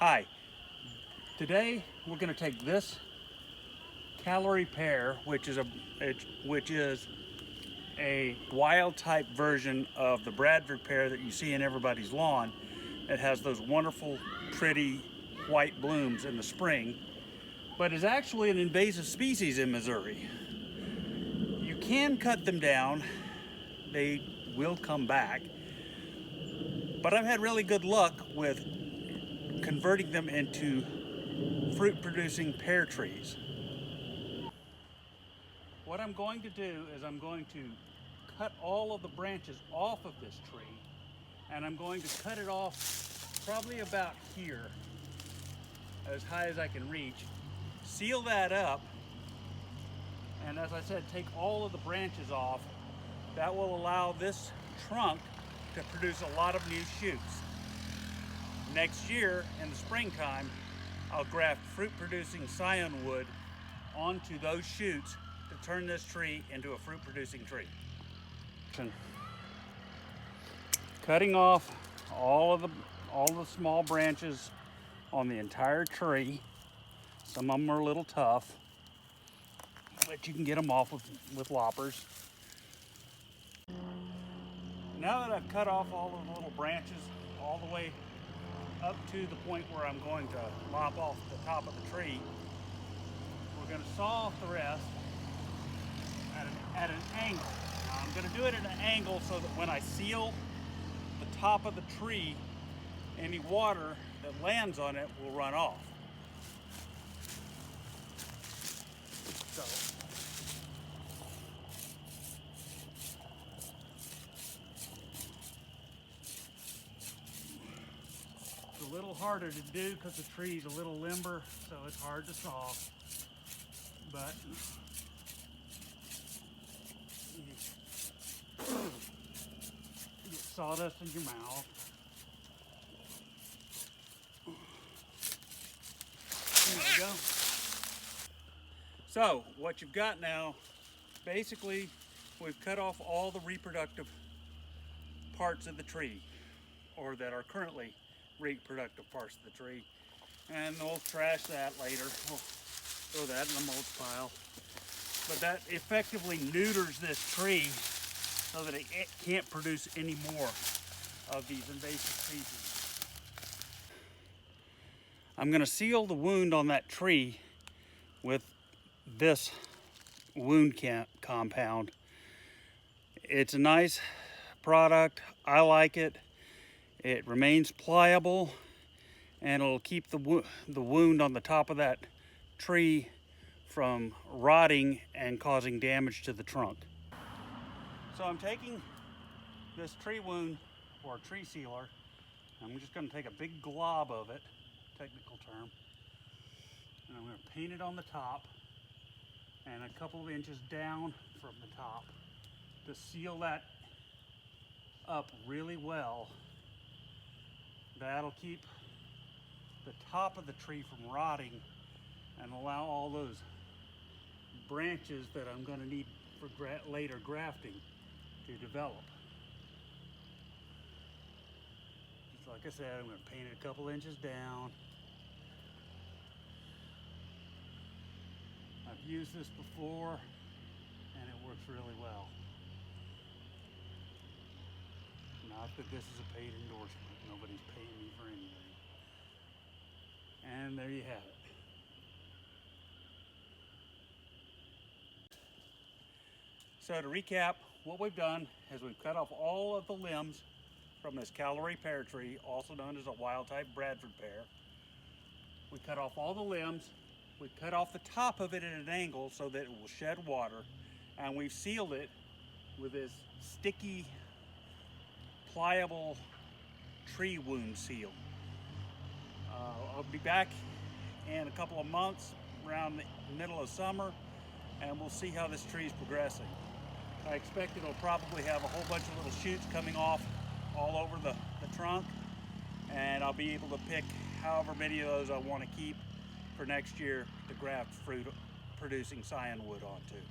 Hi, today we're going to take this Callery Pear, which is a wild type version of the Bradford pear that you see in everybody's lawn. It has those wonderful, pretty white blooms in the spring, but is actually an invasive species in Missouri. You can cut them down, they will come back, but I've had really good luck with converting them into fruit-producing pear trees. What I'm going to do is I'm going to cut all of the branches off of this tree, and I'm going to cut it off probably about here, as high as I can reach, seal that up, and as I said, take all of the branches off. That will allow this trunk to produce a lot of new shoots. Next year, in the springtime, I'll graft fruit-producing scion wood onto those shoots to turn this tree into a fruit-producing tree. Cutting off all the small branches on the entire tree. Some of them are a little tough, but you can get them off with loppers. Now that I've cut off all of the little branches all the way up to the point where I'm going to lop off the top of the tree, we're going to saw off the rest at an angle. Now I'm going to do it at an angle so that when I seal the top of the tree, any water that lands on it will run off. So it's a little harder to do because the tree's a little limber, so it's hard to saw. But you get sawdust in your mouth. There we go. So what you've got now, basically, we've cut off all the reproductive parts of the tree, or that are currently reproductive parts of the tree, and we'll trash that later. We'll throw that in the mulch pile. But that effectively neuters this tree so that it can't produce any more of these invasive species. I'm going to seal the wound on that tree with this wound compound. It's a nice product. I like it. It remains pliable, and it'll keep the wound on the top of that tree from rotting and causing damage to the trunk. So I'm taking this tree wound, or tree sealer, I'm just going to take a big glob of it, technical term, and I'm going to paint it on the top and a couple of inches down from the top to seal that up really well. That'll keep the top of the tree from rotting and allow all those branches that I'm going to need for later grafting to develop. Just like I said, I'm going to paint it a couple inches down. I've used this before and it works really well. Not that this is a paid endorsement. Nobody's paying me for anything. And there you have it. So to recap, what we've done is we've cut off all of the limbs from this Callery pear tree, also known as a wild type Bradford pear. We cut off all the limbs. We cut off the top of it at an angle so that it will shed water, and we've sealed it with this sticky, pliable tree wound seal. I'll be back in a couple of months around the middle of summer, and we'll see how this tree is progressing. I expect it'll probably have a whole bunch of little shoots coming off all over the trunk, and I'll be able to pick however many of those I want to keep for next year to graft fruit producing scion wood onto.